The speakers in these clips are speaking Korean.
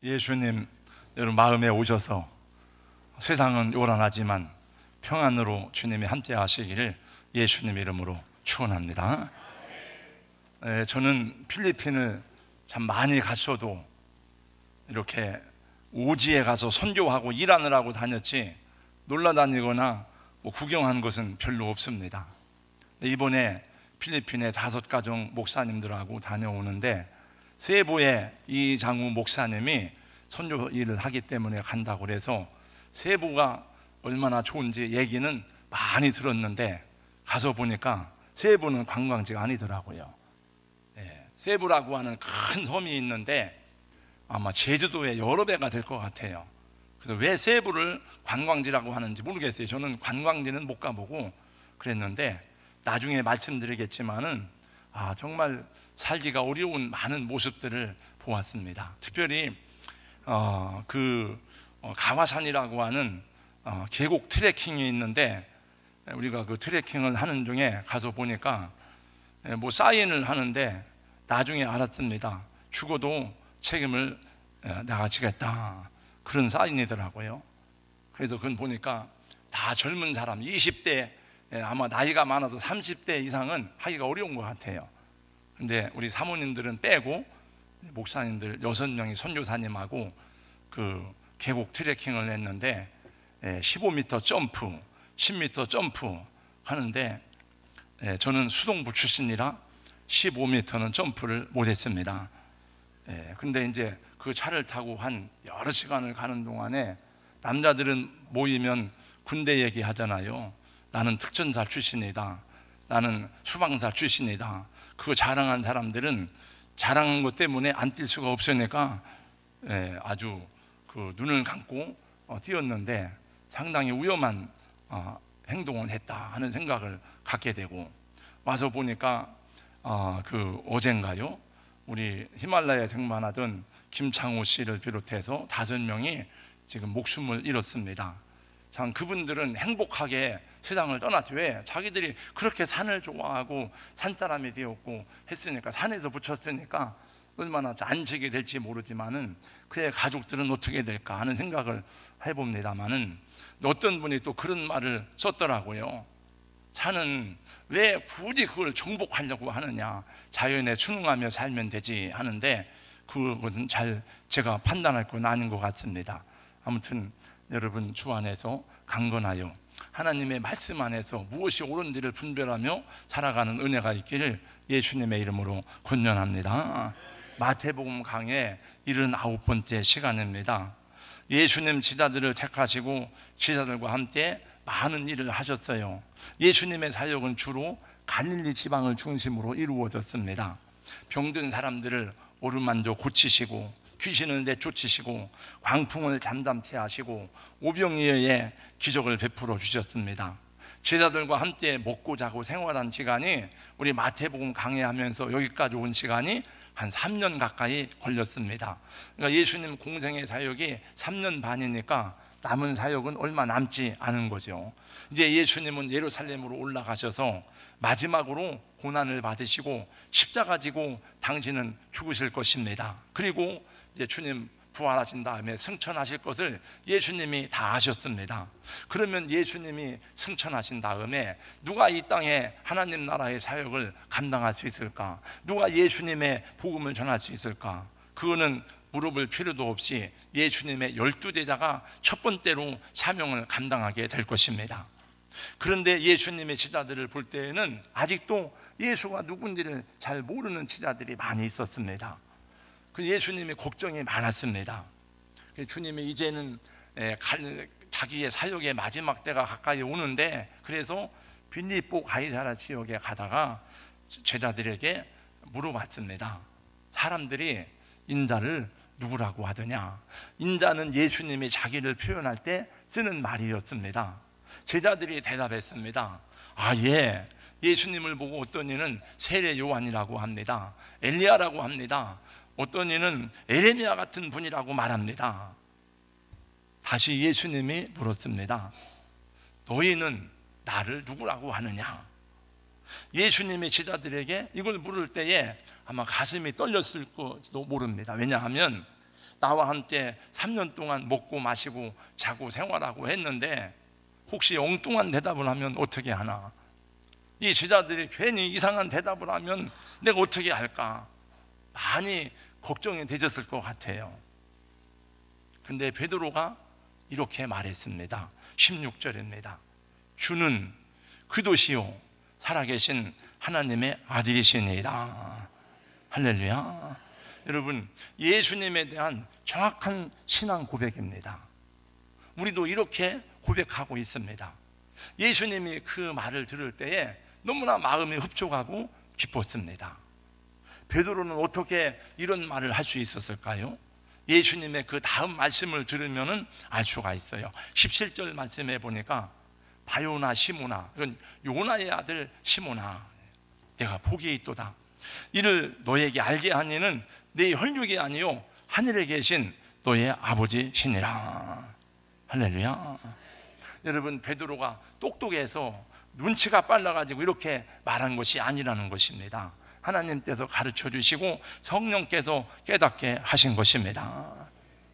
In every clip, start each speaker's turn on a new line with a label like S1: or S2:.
S1: 예수님 여러분 마음에 오셔서 세상은 요란하지만 평안으로 주님이 함께 하시기를 예수님 이름으로 축원합니다. 저는 필리핀을 참 많이 갔어도 이렇게 오지에 가서 선교하고 일하느라고 다녔지 놀러 다니거나 구경한 것은 별로 없습니다. 이번에 필리핀에 5가정 목사님들하고 다녀오는데 세부에 이장우 목사님이 선교 일을 하기 때문에 간다고 그래서 세부가 얼마나 좋은지 얘기는 많이 들었는데 가서 보니까 세부는 관광지가 아니더라고요. 세부라고 하는 큰 섬이 있는데 아마 제주도의 여러 배가 될 것 같아요. 그래서 왜 세부를 관광지라고 하는지 모르겠어요. 저는 관광지는 못 가보고 그랬는데 나중에 말씀드리겠지만은 정말 살기가 어려운 많은 모습들을 보았습니다. 특별히 가와산이라고 하는 계곡 트레킹이 있는데 우리가 그 트레킹을 하는 중에 가서 보니까 사인을 하는데 나중에 알았습니다. 죽어도 책임을 내가 지겠다 그런 사인이더라고요. 그래서 그건 보니까 다 젊은 사람 20대 아마 나이가 많아도 30대 이상은 하기가 어려운 것 같아요. 근데 우리 사모님들은 빼고 목사님들 6명이 선교사님하고 그 계곡 트레킹을 했는데 15m 점프, 10m 점프 하는데 저는 수동부 출신이라 15m는 점프를 못했습니다. 근데 이제 그 차를 타고 한 여러 시간을 가는 동안에 남자들은 모이면 군대 얘기하잖아요. 나는 특전사 출신이다, 나는 수방사 출신이다. 그거 자랑한 사람들은 자랑한 것 때문에 안 뛸 수가 없으니까 아주 그 눈을 감고 뛰었는데 상당히 위험한 행동을 했다 하는 생각을 갖게 되고 와서 보니까 어젠가요 우리 히말라야 등반하던 김창호 씨를 비롯해서 5명이 지금 목숨을 잃었습니다. 참 그분들은 행복하게 세상을 떠났죠. 왜? 자기들이 그렇게 산을 좋아하고 산사람이 되었고 했으니까, 산에서 붙였으니까 얼마나 안식이 될지 모르지만은 그의 가족들은 어떻게 될까 하는 생각을 해봅니다만은 어떤 분이 또 그런 말을 썼더라고요. 산은 왜 굳이 그걸 정복하려고 하느냐, 자연에 순응하며 살면 되지 하는데 그것은 잘 제가 판단할 건 아닌 것 같습니다. 아무튼 여러분 주 안에서 강건하여 하나님의 말씀 안에서 무엇이 옳은지를 분별하며 살아가는 은혜가 있기를 예수님의 이름으로 권면합니다. 마태복음 강의 79번째 시간입니다. 예수님 제자들을 택하시고 제자들과 함께 많은 일을 하셨어요. 예수님의 사역은 주로 갈릴리 지방을 중심으로 이루어졌습니다. 병든 사람들을 어루만져 고치시고 귀신을 내쫓으시고 광풍을 잠잠케 하시고 오병이어의 기적을 베풀어 주셨습니다. 제자들과 함께 먹고 자고 생활한 시간이 우리 마태복음 강해하면서 여기까지 온 시간이 한 3년 가까이 걸렸습니다. 그러니까 예수님 공생의 사역이 3년 반이니까 남은 사역은 얼마 남지 않은 거죠. 이제 예수님은 예루살렘으로 올라가셔서 마지막으로 고난을 받으시고 십자가 지고 당신은 죽으실 것입니다. 그리고 이제 주님 부활하신 다음에 승천하실 것을 예수님이 다 아셨습니다. 그러면 예수님이 승천하신 다음에 누가 이 땅에 하나님 나라의 사역을 감당할 수 있을까? 누가 예수님의 복음을 전할 수 있을까? 그거는 물어볼 필요도 없이 예수님의 12제자가 첫 번째로 사명을 감당하게 될 것입니다. 그런데 예수님의 제자들을 볼 때에는 아직도 예수가 누군지를 잘 모르는 제자들이 많이 있었습니다. 그 예수님의 걱정이 많았습니다. 주님이 이제는 자기의 사역의 마지막 때가 가까이 오는데, 그래서 빌립보 가이사랴 지역에 가다가 제자들에게 물어봤습니다. 사람들이 인자를 누구라고 하더냐? 인자는 예수님이 자기를 표현할 때 쓰는 말이었습니다. 제자들이 대답했습니다. 예수님을 보고 어떤 이는 세례 요한이라고 합니다. 엘리야라고 합니다. 어떤 이는 에레미야 같은 분이라고 말합니다. 다시 예수님이 물었습니다. 너희는 나를 누구라고 하느냐? 예수님의 제자들에게 이걸 물을 때에 아마 가슴이 떨렸을지도 모릅니다. 왜냐하면 나와 함께 3년 동안 먹고 마시고 자고 생활하고 했는데 혹시 엉뚱한 대답을 하면 어떻게 하나? 이 제자들이 괜히 이상한 대답을 하면 내가 어떻게 할까? 많이 걱정이 되셨을 것 같아요. 근데 베드로가 이렇게 말했습니다. 16절입니다. 주는 그도시요 살아계신 하나님의 아들이시니이다. 할렐루야. 여러분, 예수님에 대한 정확한 신앙 고백입니다. 우리도 이렇게 고백하고 있습니다. 예수님이 그 말을 들을 때에 너무나 마음이 흡족하고 기뻤습니다. 베드로는 어떻게 이런 말을 할 수 있었을까요? 예수님의 그 다음 말씀을 들으면 알 수가 있어요. 17절 말씀에 보니까 바요나 시모나, 이건 요나의 아들 시모나, 내가 복이 있도다. 이를 너에게 알게 하니는 네 혈육이 아니요 하늘에 계신 너의 아버지시니라. 할렐루야. 여러분, 베드로가 똑똑해서 눈치가 빨라가지고 이렇게 말한 것이 아니라는 것입니다. 하나님께서 가르쳐 주시고 성령께서 깨닫게 하신 것입니다.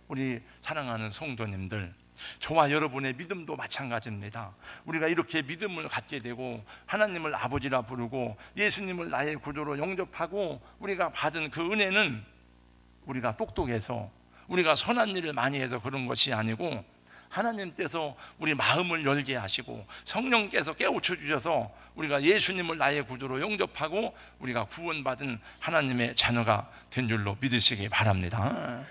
S1: 우리 사랑하는 성도님들, 저와 여러분의 믿음도 마찬가지입니다. 우리가 이렇게 믿음을 갖게 되고 하나님을 아버지라 부르고 예수님을 나의 구주로 영접하고 우리가 받은 그 은혜는 우리가 똑똑해서 우리가 선한 일을 많이 해서 그런 것이 아니고 하나님께서 우리 마음을 열게 하시고 성령께서 깨우쳐 주셔서 우리가 예수님을 나의 구주로 영접하고 우리가 구원받은 하나님의 자녀가 된 줄로 믿으시기 바랍니다.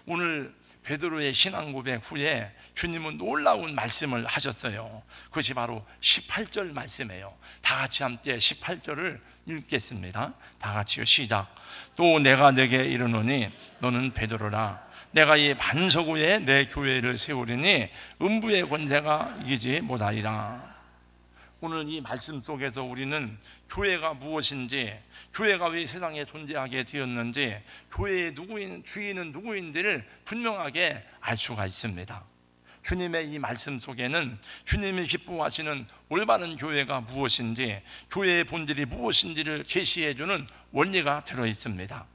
S1: 오늘 베드로의 신앙 고백 후에 주님은 놀라운 말씀을 하셨어요. 그것이 바로 18절 말씀이에요. 다 같이 함께 18절을 읽겠습니다. 다 같이요. 시작. 또 내가 내게 이르노니 너는 베드로라. 내가 이 반석 위에 내 교회를 세우리니 음부의 권세가 이기지 못하리라. 오늘 이 말씀 속에서 우리는 교회가 무엇인지, 교회가 왜 세상에 존재하게 되었는지, 교회의 주인은 누구인지를 분명하게 알 수가 있습니다. 주님의 이 말씀 속에는 주님이 기뻐하시는 올바른 교회가 무엇인지, 교회의 본질이 무엇인지를 계시해 주는 원리가 들어 있습니다.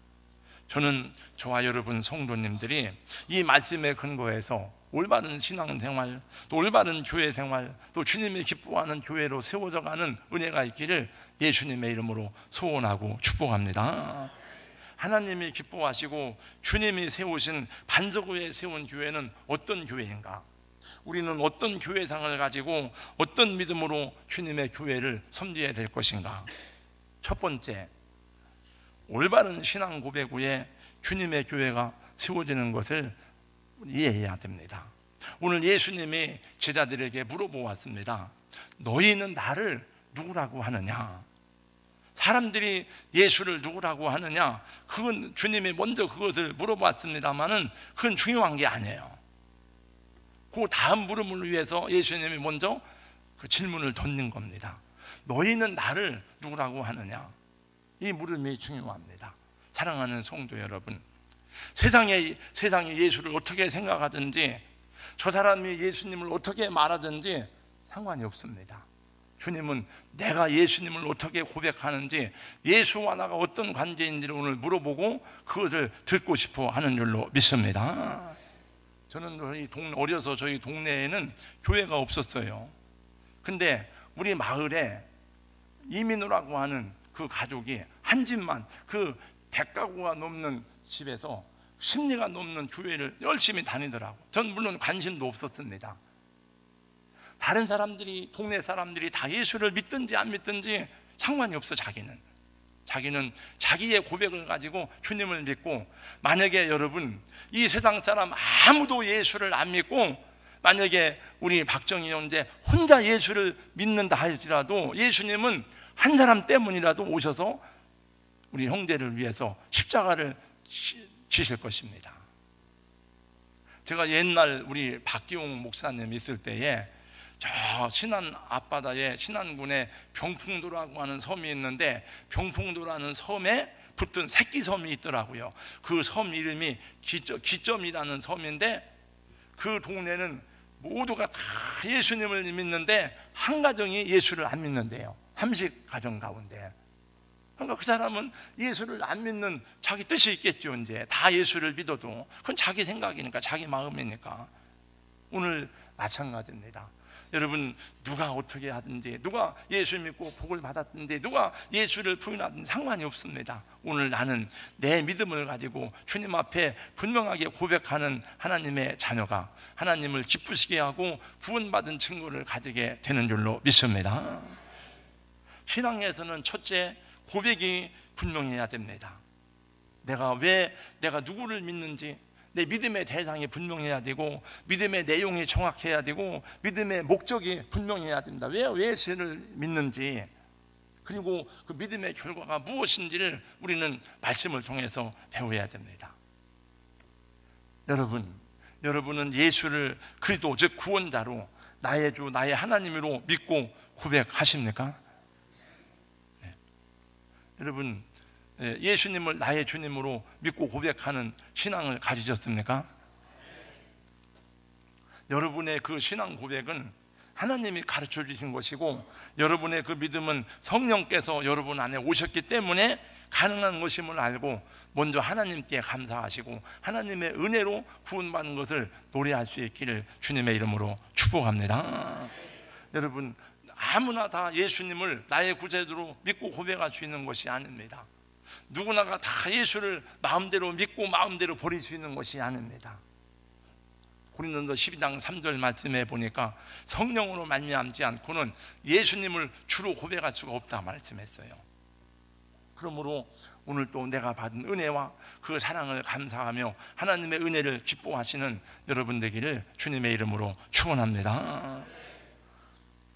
S1: 저는 저와 여러분 성도님들이 이 말씀에 근거해서 올바른 신앙생활, 또 올바른 교회생활, 또 주님이 기뻐하는 교회로 세워져 가는 은혜가 있기를 예수님의 이름으로 소원하고 축복합니다. 하나님이 기뻐하시고 주님이 세우신 반석 위에 세운 교회는 어떤 교회인가? 우리는 어떤 교회상을 가지고 어떤 믿음으로 주님의 교회를 섬겨야 될 것인가? 첫 번째, 올바른 신앙 고백 후에 주님의 교회가 세워지는 것을 이해해야 됩니다. 오늘 예수님이 제자들에게 물어보았습니다. 너희는 나를 누구라고 하느냐? 사람들이 예수를 누구라고 하느냐? 그건 주님이 먼저 그것을 물어봤습니다만은 그건 중요한 게 아니에요. 그 다음 물음을 위해서 예수님이 먼저 그 질문을 던진 겁니다. 너희는 나를 누구라고 하느냐? 이 물음이 중요합니다. 사랑하는 성도 여러분, 세상이 예수를 어떻게 생각하든지 저 사람이 예수님을 어떻게 말하든지 상관이 없습니다. 주님은 내가 예수님을 어떻게 고백하는지, 예수와 나가 어떤 관계인지를 오늘 물어보고 그것을 듣고 싶어 하는 줄로 믿습니다. 저는 어려서 저희 동네에는 교회가 없었어요. 근데 우리 마을에 이민우라고 하는 그 가족이 한 집만, 그 100가구가 넘는 집에서 10리가 넘는 교회를 열심히 다니더라고. 전 물론 관심도 없었습니다. 다른 사람들이, 동네 사람들이 다 예수를 믿든지 안 믿든지 상관이 없어. 자기는 자기의 고백을 가지고 주님을 믿고, 만약에 여러분 이 세상 사람 아무도 예수를 안 믿고 만약에 우리 박정희 형제 혼자 예수를 믿는다 할지라도 예수님은 한 사람 때문이라도 오셔서 우리 형제를 위해서 십자가를 지실 것입니다. 제가 옛날 우리 박기용 목사님 있을 때에 저 신안 앞바다에 신안군에 병풍도라고 하는 섬이 있는데, 병풍도라는 섬에 붙은 새끼 섬이 있더라고요. 그 섬 이름이 기점이라는 섬인데, 그 동네는 모두가 다 예수님을 믿는데 한 가정이 예수를 안 믿는데요. 함식 가정 가운데. 그러니까 그 사람은 예수를 안 믿는 자기 뜻이 있겠죠. 이제 다 예수를 믿어도 그건 자기 생각이니까, 자기 마음이니까. 오늘 마찬가지입니다. 여러분, 누가 어떻게 하든지, 누가 예수 믿고 복을 받았든지, 누가 예수를 부인하든지 상관이 없습니다. 오늘 나는 내 믿음을 가지고 주님 앞에 분명하게 고백하는 하나님의 자녀가 하나님을 기쁘시게 하고 구원받은 증거를 가지게 되는 줄로 믿습니다. 신앙에서는 첫째, 고백이 분명해야 됩니다. 내가 누구를 믿는지, 내 믿음의 대상이 분명해야 되고, 믿음의 내용이 정확해야 되고, 믿음의 목적이 분명해야 됩니다. 왜 예수를 믿는지, 그리고 그 믿음의 결과가 무엇인지를 우리는 말씀을 통해서 배워야 됩니다. 여러분은 예수를 그리스도 즉 구원자로, 나의 주 나의 하나님으로 믿고 고백하십니까? 네. 여러분, 예수님을 나의 주님으로 믿고 고백하는 신앙을 가지셨습니까? 여러분의 그 신앙 고백은 하나님이 가르쳐 주신 것이고, 여러분의 그 믿음은 성령께서 여러분 안에 오셨기 때문에 가능한 것임을 알고 먼저 하나님께 감사하시고 하나님의 은혜로 구원받는 것을 노래할 수 있기를 주님의 이름으로 축복합니다. 여러분, 아무나 다 예수님을 나의 구세주로 믿고 고백할 수 있는 것이 아닙니다. 누구나가 다 예수를 마음대로 믿고 마음대로 버릴 수 있는 것이 아닙니다. 고린도서 12장 3절 말씀에 보니까 성령으로 말미암지 않고는 예수님을 주로 고백할 수가 없다 말씀했어요. 그러므로 오늘 또 내가 받은 은혜와 그 사랑을 감사하며 하나님의 은혜를 기뻐하시는 여러분 되기를 주님의 이름으로 축원합니다.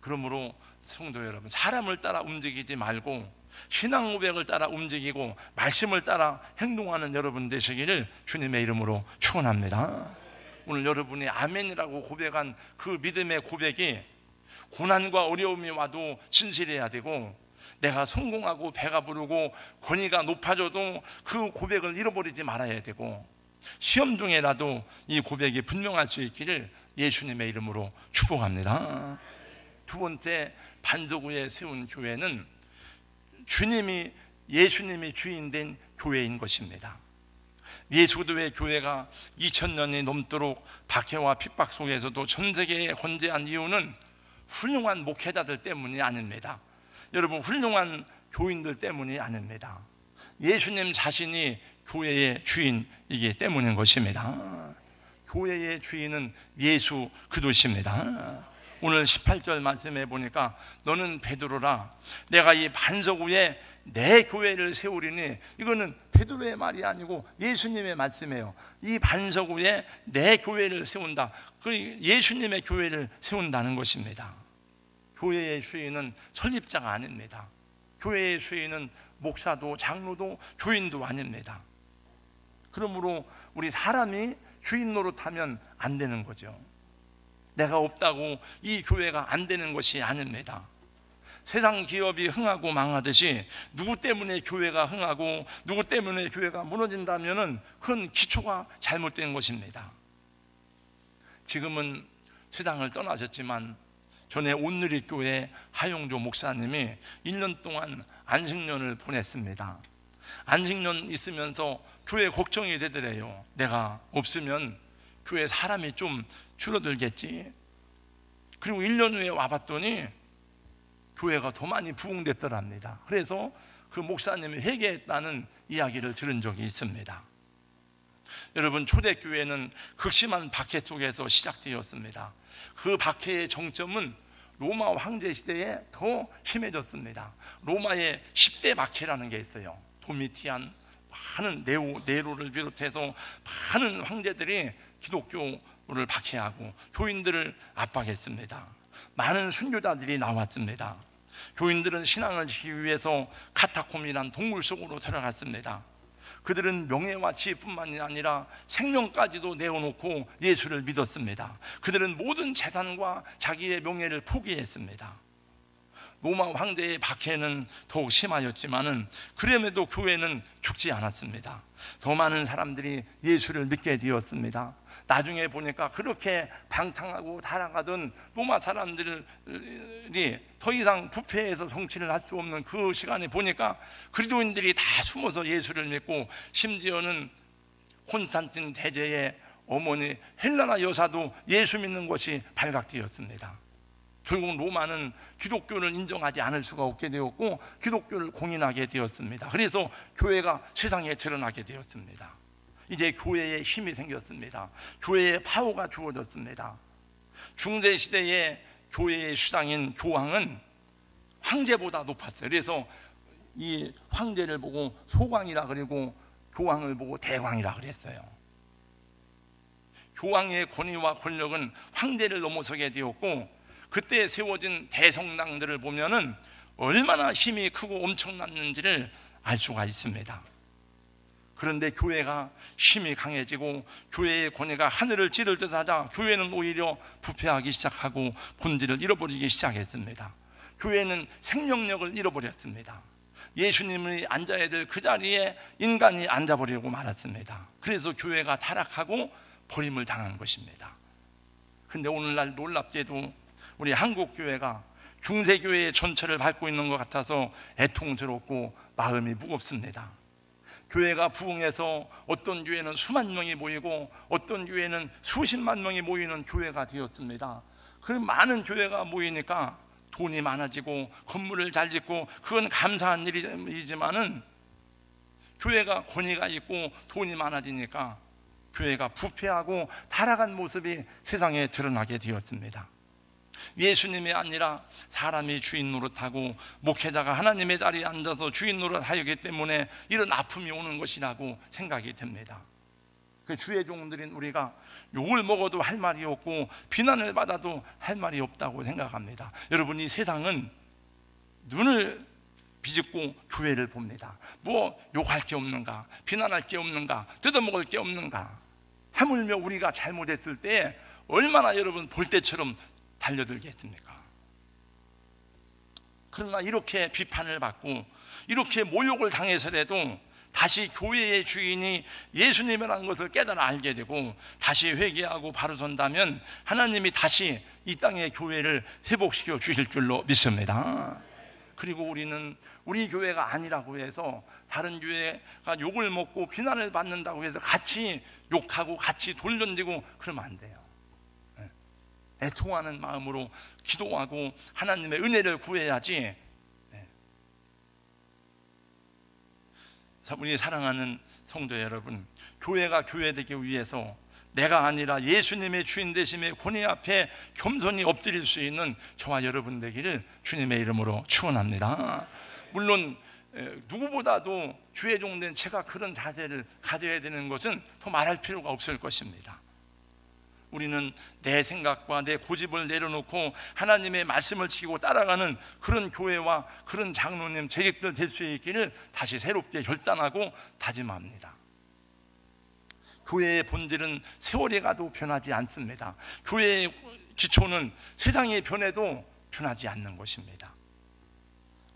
S1: 그러므로 성도 여러분, 사람을 따라 움직이지 말고 신앙 고백을 따라 움직이고 말씀을 따라 행동하는 여러분 되시기를 주님의 이름으로 축원합니다. 오늘 여러분이 아멘이라고 고백한 그 믿음의 고백이 고난과 어려움이 와도 진실해야 되고, 내가 성공하고 배가 부르고 권위가 높아져도 그 고백을 잃어버리지 말아야 되고, 시험 중에라도 이 고백이 분명할 수 있기를 예수님의 이름으로 축복합니다. 두 번째, 반석 위에 세운 교회는 예수님이 주인된 교회인 것입니다. 예수도의 교회가 2000년이 넘도록 박해와 핍박 속에서도 전 세계에 건재한 이유는 훌륭한 목회자들 때문이 아닙니다. 여러분, 훌륭한 교인들 때문이 아닙니다. 예수님 자신이 교회의 주인이기 때문인 것입니다. 교회의 주인은 예수 그리스도십니다. 오늘 18절 말씀해 보니까 너는 베드로라, 내가 이 반석 위에 내 교회를 세우리니, 이거는 베드로의 말이 아니고 예수님의 말씀이에요. 이 반석 위에 내 교회를 세운다. 그 예수님의 교회를 세운다는 것입니다. 교회의 주인은 설립자가 아닙니다. 교회의 주인은 목사도 장로도 교인도 아닙니다. 그러므로 우리 사람이 주인 노릇하면 안 되는 거죠. 내가 없다고 이 교회가 안 되는 것이 아닙니다. 세상 기업이 흥하고 망하듯이 누구 때문에 교회가 흥하고 누구 때문에 교회가 무너진다면은 그건 기초가 잘못된 것입니다. 지금은 세상을 떠나셨지만 전에 온누리교회 하용조 목사님이 1년 동안 안식년을 보냈습니다. 안식년 있으면서 교회 걱정이 되더래요. 내가 없으면 교회 사람이 좀 줄어들겠지. 그리고 1년 후에 와봤더니 교회가 더 많이 부흥됐더랍니다. 그래서 그 목사님이 회개했다는 이야기를 들은 적이 있습니다. 여러분, 초대교회는 극심한 박해 속에서 시작되었습니다. 그 박해의 정점은 로마 황제 시대에 더 심해졌습니다. 로마의 10대 박해라는 게 있어요. 도미티안, 많은 네로를 비롯해서 많은 황제들이 기독교를 박해하고 교인들을 압박했습니다. 많은 순교자들이 나왔습니다. 교인들은 신앙을 지키기 위해서 카타콤이란 동굴 속으로 들어갔습니다. 그들은 명예와 지혜뿐만이 아니라 생명까지도 내어놓고 예수를 믿었습니다. 그들은 모든 재산과 자기의 명예를 포기했습니다. 로마 황제의 박해는 더욱 심하였지만은 그럼에도 교회는 죽지 않았습니다. 더 많은 사람들이 예수를 믿게 되었습니다. 나중에 보니까 그렇게 방탕하고 타락하던 로마 사람들이 더 이상 부패해서 정치를 할 수 없는 그 시간에 보니까 그리스도인들이 다 숨어서 예수를 믿고, 심지어는 콘스탄틴 대제의 어머니 헬라나 여사도 예수 믿는 것이 발각되었습니다. 결국 로마는 기독교를 인정하지 않을 수가 없게 되었고 기독교를 공인하게 되었습니다. 그래서 교회가 세상에 드러나게 되었습니다. 이제 교회에 힘이 생겼습니다. 교회에 파워가 주어졌습니다. 중세시대의 교회의 수장인 교황은 황제보다 높았어요. 그래서 이 황제를 보고 소광이라 그리고 교황을 보고 대왕이라 그랬어요. 교황의 권위와 권력은 황제를 넘어서게 되었고, 그때 세워진 대성당들을 보면은 얼마나 힘이 크고 엄청났는지를 알 수가 있습니다. 그런데 교회가 힘이 강해지고 교회의 권위가 하늘을 찌를 듯하자 교회는 오히려 부패하기 시작하고 본질을 잃어버리기 시작했습니다. 교회는 생명력을 잃어버렸습니다. 예수님이 앉아야 될 그 자리에 인간이 앉아버리고 말았습니다. 그래서 교회가 타락하고 버림을 당한 것입니다. 그런데 오늘날 놀랍게도 우리 한국 교회가 중세교회의 전철을 밟고 있는 것 같아서 애통스럽고 마음이 무겁습니다. 교회가 부흥해서 어떤 교회는 수만 명이 모이고 어떤 교회는 수십만 명이 모이는 교회가 되었습니다. 그 많은 교회가 모이니까 돈이 많아지고 건물을 잘 짓고 그건 감사한 일이지만은 교회가 권위가 있고 돈이 많아지니까 교회가 부패하고 타락한 모습이 세상에 드러나게 되었습니다. 예수님이 아니라 사람이 주인 노릇하고 목회자가 하나님의 자리에 앉아서 주인 노릇하기 때문에 이런 아픔이 오는 것이라고 생각이 듭니다. 그 주의 종들인 우리가 욕을 먹어도 할 말이 없고 비난을 받아도 할 말이 없다고 생각합니다. 여러분, 이 세상은 눈을 비집고 교회를 봅니다. 뭐 욕할 게 없는가, 비난할 게 없는가, 뜯어먹을 게 없는가. 하물며 우리가 잘못했을 때 얼마나 여러분 볼 때처럼 달려들겠습니까? 그러나 이렇게 비판을 받고 이렇게 모욕을 당해서라도 다시 교회의 주인이 예수님이라는 것을 깨달아 알게 되고 다시 회개하고 바로 선다면 하나님이 다시 이 땅의 교회를 회복시켜 주실 줄로 믿습니다. 그리고 우리는 우리 교회가 아니라고 해서 다른 교회가 욕을 먹고 비난을 받는다고 해서 같이 욕하고 같이 돌던지고 그러면 안 돼요. 애통하는 마음으로 기도하고 하나님의 은혜를 구해야지. 우리 사랑하는 성도 여러분, 교회가 교회되기 위해서 내가 아니라 예수님의 주인 되심의 권위 앞에 겸손히 엎드릴 수 있는 저와 여러분 되기를 주님의 이름으로 축원합니다. 물론 누구보다도 주의 종된 제가 그런 자세를 가져야 되는 것은 더 말할 필요가 없을 것입니다. 우리는 내 생각과 내 고집을 내려놓고 하나님의 말씀을 지키고 따라가는 그런 교회와 그런 장로님, 재직들 될 수 있기를 다시 새롭게 결단하고 다짐합니다. 교회의 본질은 세월이 가도 변하지 않습니다. 교회의 기초는 세상이 변해도 변하지 않는 것입니다.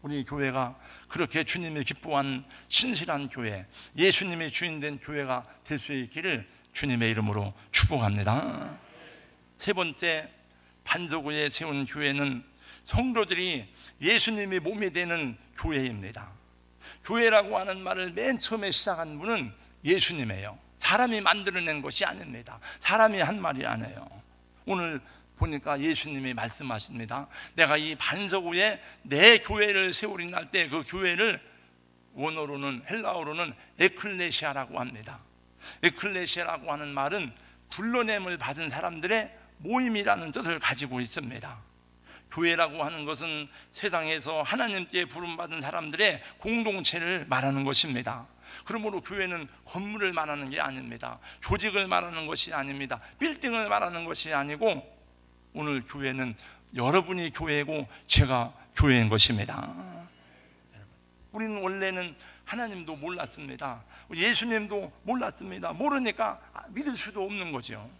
S1: 우리 교회가 그렇게 주님이 기뻐하는 신실한 교회, 예수님의 주인된 교회가 될 수 있기를 주님의 이름으로 축복합니다. 세 번째, 반석위에 세운 교회는 성도들이 예수님의 몸이 되는 교회입니다. 교회라고 하는 말을 맨 처음에 시작한 분은 예수님이에요. 사람이 만들어낸 것이 아닙니다. 사람이 한 말이 아니에요. 오늘 보니까 예수님이 말씀하십니다. 내가 이 반석 위에 내 교회를 세우리니 할 때 그 교회를 원어로는 헬라어로는 에클레시아라고 합니다. 에클레시아라고 하는 말은 불러냄을 받은 사람들의 모임이라는 뜻을 가지고 있습니다. 교회라고 하는 것은 세상에서 하나님께 부름받은 사람들의 공동체를 말하는 것입니다. 그러므로 교회는 건물을 말하는 게 아닙니다. 조직을 말하는 것이 아닙니다. 빌딩을 말하는 것이 아니고 오늘 교회는 여러분이 교회고 제가 교회인 것입니다. 우리는 원래는 하나님도 몰랐습니다. 예수님도 몰랐습니다. 모르니까 믿을 수도 없는 거죠.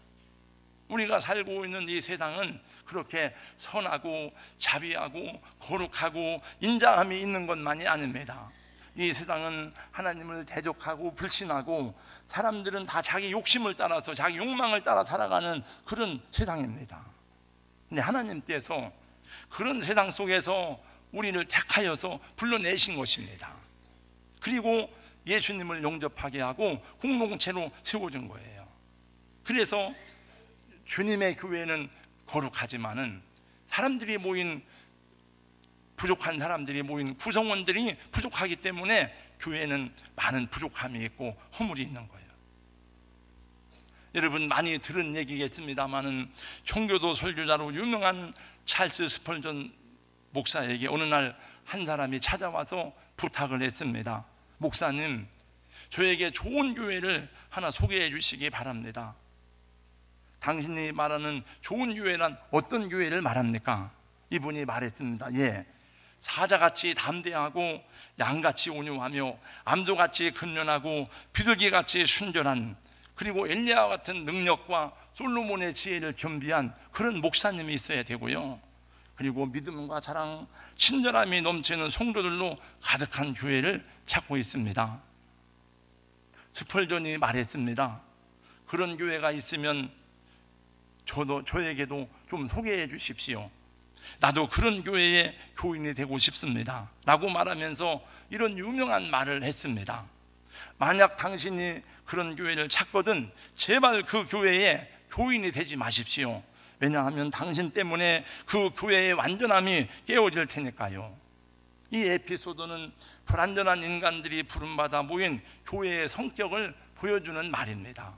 S1: 우리가 살고 있는 이 세상은 그렇게 선하고 자비하고 거룩하고 인자함이 있는 것만이 아닙니다. 이 세상은 하나님을 대적하고 불신하고 사람들은 다 자기 욕심을 따라서 자기 욕망을 따라 살아가는 그런 세상입니다. 근데 하나님께서 그런 세상 속에서 우리를 택하여서 불러내신 것입니다. 그리고 예수님을 영접하게 하고 공동체로 세워준 거예요. 그래서 주님의 교회는 거룩하지만은 사람들이 모인, 부족한 사람들이 모인 구성원들이 부족하기 때문에 교회는 많은 부족함이 있고 허물이 있는 거예요. 여러분 많이 들은 얘기겠습니다만은 청교도 설교자로 유명한 찰스 스펄전 목사에게 어느 날 한 사람이 찾아와서 부탁을 했습니다. 목사님, 저에게 좋은 교회를 하나 소개해 주시기 바랍니다. 당신이 말하는 좋은 교회란 어떤 교회를 말합니까? 이분이 말했습니다. 예, 사자같이 담대하고 양같이 온유하며 암소같이 근면하고 비둘기같이 순결한, 그리고 엘리야와 같은 능력과 솔로몬의 지혜를 겸비한 그런 목사님이 있어야 되고요. 그리고 믿음과 사랑, 친절함이 넘치는 성도들로 가득한 교회를 찾고 있습니다. 스펄전이 말했습니다. 그런 교회가 있으면 저에게도 좀 소개해 주십시오. 나도 그런 교회의 교인이 되고 싶습니다 라고 말하면서 이런 유명한 말을 했습니다. 만약 당신이 그런 교회를 찾거든 제발 그 교회의 교인이 되지 마십시오. 왜냐하면 당신 때문에 그 교회의 완전함이 깨어질 테니까요. 이 에피소드는 불완전한 인간들이 부름받아 모인 교회의 성격을 보여주는 말입니다.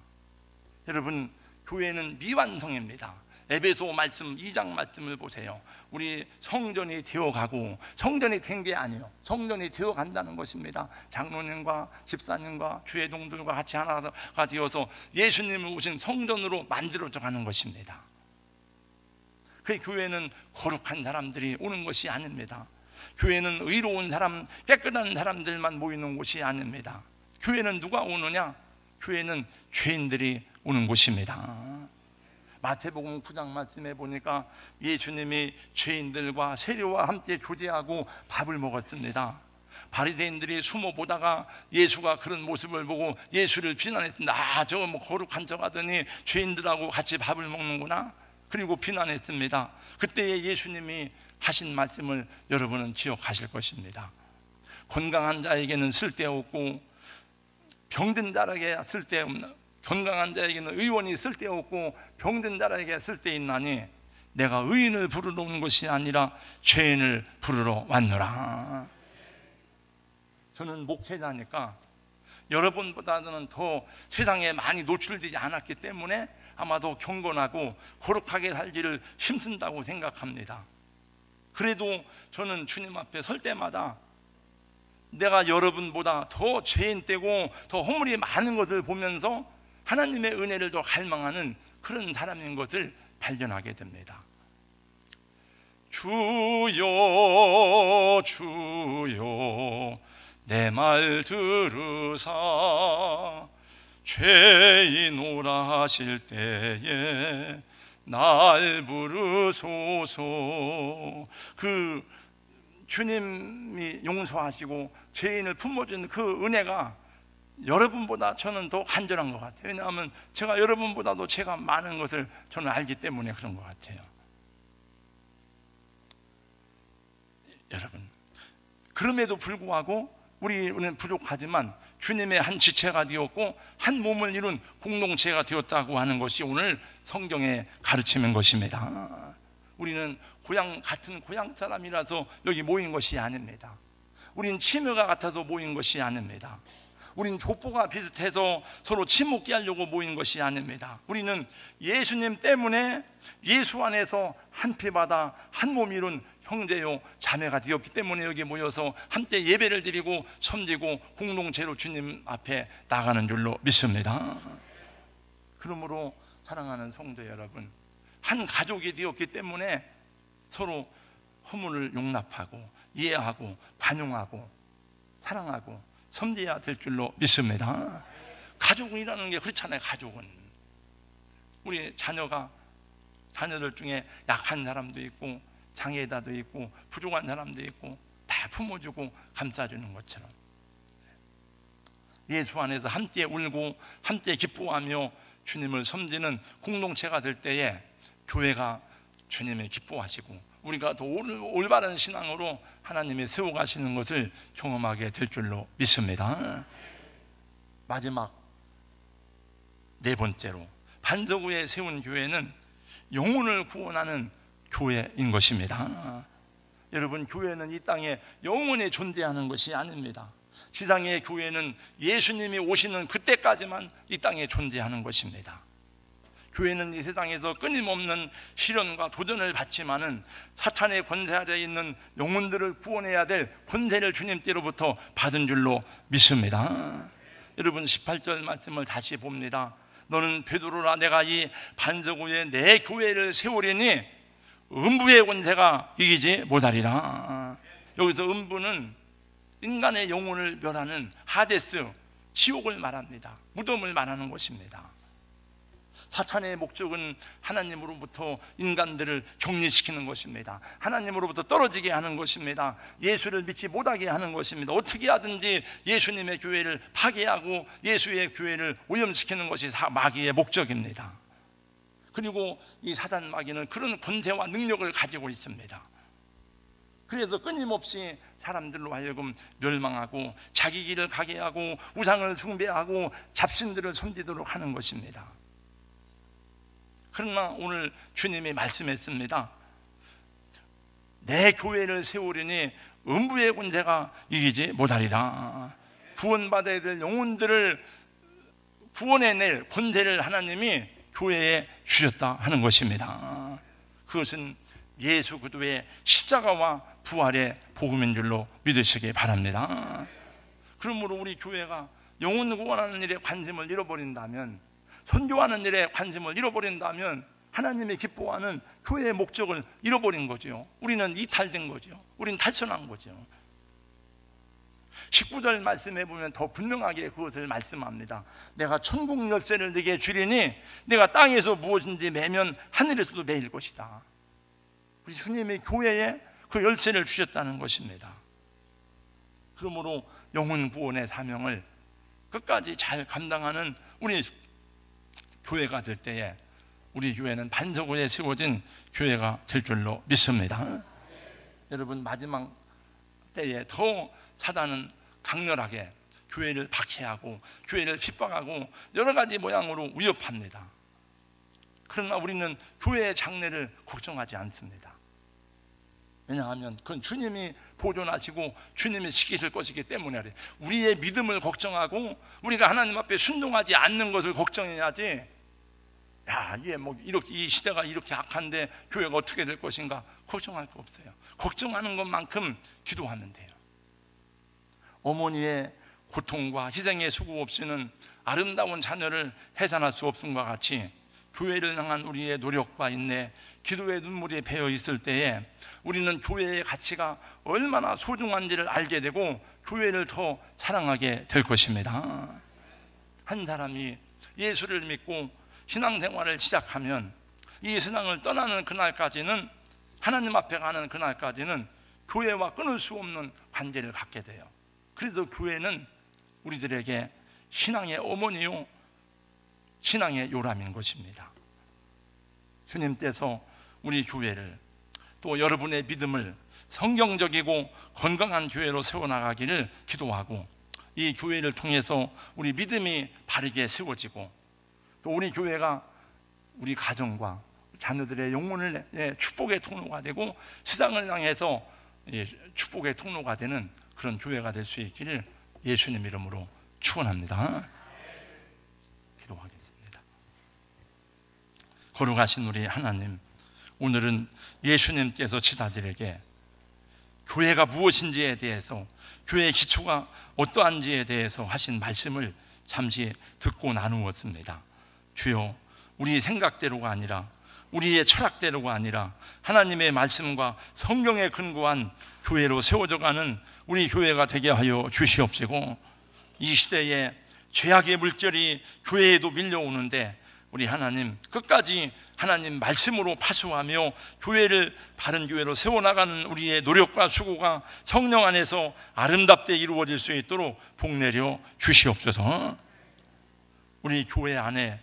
S1: 여러분, 교회는 미완성입니다. 에베소 말씀 2장 말씀을 보세요. 우리 성전이 되어가고, 성전이 된 게 아니에요. 성전이 되어간다는 것입니다. 장로님과 집사님과 주회동들과 같이 하나가 되어서 예수님을 오신 성전으로 만들어져 가는 것입니다. 그 교회는 거룩한 사람들이 오는 것이 아닙니다. 교회는 의로운 사람, 깨끗한 사람들만 모이는 곳이 아닙니다. 교회는 누가 오느냐? 교회는 죄인들이 오는 곳입니다. 마태복음 9장 말씀에 보니까 예수님이 죄인들과 세리와 함께 교제하고 밥을 먹었습니다. 바리새인들이 숨어 보다가 예수가 그런 모습을 보고 예수를 비난했습니다. 아, 저거 뭐 거룩한 척 하더니 죄인들하고 같이 밥을 먹는구나. 그리고 비난했습니다. 그때 예수님이 하신 말씀을 여러분은 기억하실 것입니다. 건강한 자에게는 쓸데없고 병든 자에게 쓸데없는, 건강한 자에게는 의원이 쓸데없고 병든 자에게 쓸데있나니 내가 의인을 부르러 온 것이 아니라 죄인을 부르러 왔노라. 저는 목회자니까 여러분보다는 더 세상에 많이 노출되지 않았기 때문에 아마도 경건하고 거룩하게 살기를 힘쓴다고 생각합니다. 그래도 저는 주님 앞에 설 때마다 내가 여러분보다 더 죄인되고 더 허물이 많은 것을 보면서 하나님의 은혜를 더 갈망하는 그런 사람인 것을 발견하게 됩니다. 주여 주여 내 말 들으사 죄인 오라 하실 때에 날 부르소서. 그 주님이 용서하시고 죄인을 품어주는 그 은혜가 여러분보다 저는 더 간절한 것 같아요. 왜냐하면 제가 여러분보다도 죄가 많은 것을 저는 알기 때문에 그런 것 같아요. 여러분, 그럼에도 불구하고 우리는 부족하지만 주님의 한 지체가 되었고 한 몸을 이룬 공동체가 되었다고 하는 것이 오늘 성경의 가르치는 것입니다. 우리는 같은 고향 사람이라서 여기 모인 것이 아닙니다. 우리는 치매가 같아서 모인 것이 아닙니다. 우리는 족보가 비슷해서 서로 친목게 하려고 모인 것이 아닙니다. 우리는 예수님 때문에 예수 안에서 한 피 받아 한 몸 이룬 형제요 자매가 되었기 때문에 여기 모여서 함께 예배를 드리고 섬기고 공동체로 주님 앞에 나가는 줄로 믿습니다. 그러므로 사랑하는 성도 여러분, 한 가족이 되었기 때문에 서로 허물을 용납하고 이해하고 관용하고 사랑하고 섬겨야 될 줄로 믿습니다. 가족이라는 게 그렇잖아요. 가족은 우리 자녀가 자녀들 중에 약한 사람도 있고 장애자도 있고 부족한 사람도 있고 다 품어주고 감싸주는 것처럼 예수 안에서 함께 울고 함께 기뻐하며 주님을 섬기는 공동체가 될 때에 교회가 주님을 기뻐하시고 우리가 더 올바른 신앙으로 하나님이 세워가시는 것을 경험하게 될 줄로 믿습니다. 마지막 네 번째로 반석 위에 세운 교회는 영혼을 구원하는 교회인 것입니다. 여러분, 교회는 이 땅에 영원히 존재하는 것이 아닙니다. 지상의 교회는 예수님이 오시는 그때까지만 이 땅에 존재하는 것입니다. 교회는 이 세상에서 끊임없는 시련과 도전을 받지만은 사탄의 권세 아래에 있는 영혼들을 구원해야 될 권세를 주님께로부터 받은 줄로 믿습니다. 여러분, 18절 말씀을 다시 봅니다. 너는 베드로라, 내가 이 반석 위에 내 교회를 세우리니 음부의 권세가 이기지 못하리라. 여기서 음부는 인간의 영혼을 멸하는 하데스, 지옥을 말합니다. 무덤을 말하는 것입니다. 사탄의 목적은 하나님으로부터 인간들을 격리시키는 것입니다. 하나님으로부터 떨어지게 하는 것입니다. 예수를 믿지 못하게 하는 것입니다. 어떻게 하든지 예수님의 교회를 파괴하고 예수의 교회를 오염시키는 것이 마귀의 목적입니다. 그리고 이 사단 마귀는 그런 권세와 능력을 가지고 있습니다. 그래서 끊임없이 사람들로 하여금 멸망하고 자기 길을 가게 하고 우상을 숭배하고 잡신들을 섬기도록 하는 것입니다. 그러나 오늘 주님이 말씀했습니다. 내 교회를 세우리니 음부의 권세가 이기지 못하리라. 구원받아야 될 영혼들을 구원해낼 권세를 하나님이 교회에 주셨다 하는 것입니다. 그것은 예수 그리스도의 십자가와 부활의 복음인 줄로 믿으시기 바랍니다. 그러므로 우리 교회가 영혼 구원하는 일에 관심을 잃어버린다면, 선교하는 일에 관심을 잃어버린다면 하나님이 기뻐하는 교회의 목적을 잃어버린 거죠. 우리는 이탈된 거죠. 우리는 탈선한 거죠. 19절 말씀해 보면 더 분명하게 그것을 말씀합니다. 내가 천국 열쇠를 네게 주리니 내가 땅에서 무엇인지 매면 하늘에서도 매일 것이다. 우리 주님이 교회에 그 열쇠를 주셨다는 것입니다. 그러므로 영혼 구원의 사명을 끝까지 잘 감당하는 우리 교회가 될 때에 우리 교회는 반석 위에 세워진 교회가 될 줄로 믿습니다. 여러분, 마지막 때에 더 사단은 강렬하게 교회를 박해하고 교회를 핍박하고 여러 가지 모양으로 위협합니다. 그러나 우리는 교회의 장래를 걱정하지 않습니다. 왜냐하면 그건 주님이 보존하시고 주님이 지키실 것이기 때문에 우리의 믿음을 걱정하고 우리가 하나님 앞에 순종하지 않는 것을 걱정해야지, 야, 이게 뭐 이렇게 이 시대가 이렇게 악한데 교회가 어떻게 될 것인가 걱정할 거 없어요. 걱정하는 것만큼 기도하면 돼요. 어머니의 고통과 희생의 수고 없이는 아름다운 자녀를 해산할 수 없음과 같이 교회를 향한 우리의 노력과 인내, 기도의 눈물이 배어 있을 때에 우리는 교회의 가치가 얼마나 소중한지를 알게 되고 교회를 더 사랑하게 될 것입니다. 한 사람이 예수를 믿고 신앙생활을 시작하면 이 신앙을 떠나는 그날까지는, 하나님 앞에 가는 그날까지는 교회와 끊을 수 없는 관계를 갖게 돼요. 그래서 교회는 우리들에게 신앙의 어머니요, 신앙의 요람인 것입니다. 주님께서 우리 교회를, 또 여러분의 믿음을 성경적이고 건강한 교회로 세워나가기를 기도하고, 이 교회를 통해서 우리 믿음이 바르게 세워지고, 또 우리 교회가 우리 가정과 자녀들의 영혼을 축복의 통로가 되고 세상을 향해서 축복의 통로가 되는 그런 교회가 될 수 있기를 예수님 이름으로 축원합니다. 기도하겠습니다. 거룩하신 우리 하나님, 오늘은 예수님께서 지다들에게 교회가 무엇인지에 대해서, 교회의 기초가 어떠한지에 대해서 하신 말씀을 잠시 듣고 나누었습니다. 주여, 우리 생각대로가 아니라, 우리의 철학대로가 아니라 하나님의 말씀과 성경에 근거한 교회로 세워져가는 우리 교회가 되게 하여 주시옵시고, 이 시대에 죄악의 물결이 교회에도 밀려오는데 우리 하나님 끝까지 하나님 말씀으로 파수하며 교회를 바른 교회로 세워나가는 우리의 노력과 수고가 성령 안에서 아름답게 이루어질 수 있도록 복내려 주시옵소서. 우리 교회 안에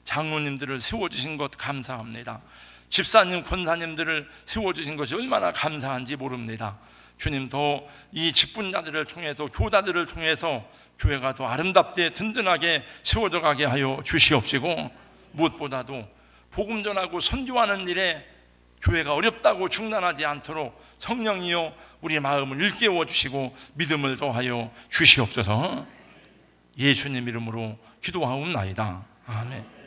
S1: 장로님들을 세워주신 것 감사합니다. 집사님, 권사님들을 세워주신 것이 얼마나 감사한지 모릅니다. 주님, 더 이 직분자들을 통해서, 교사들을 통해서 교회가 더 아름답게 든든하게 세워져 가게 하여 주시옵시고, 무엇보다도 복음 전하고 선교하는 일에 교회가 어렵다고 중단하지 않도록 성령이여 우리 마음을 일깨워 주시고 믿음을 더하여 주시옵소서. 예수님 이름으로 기도하옵나이다. 아멘.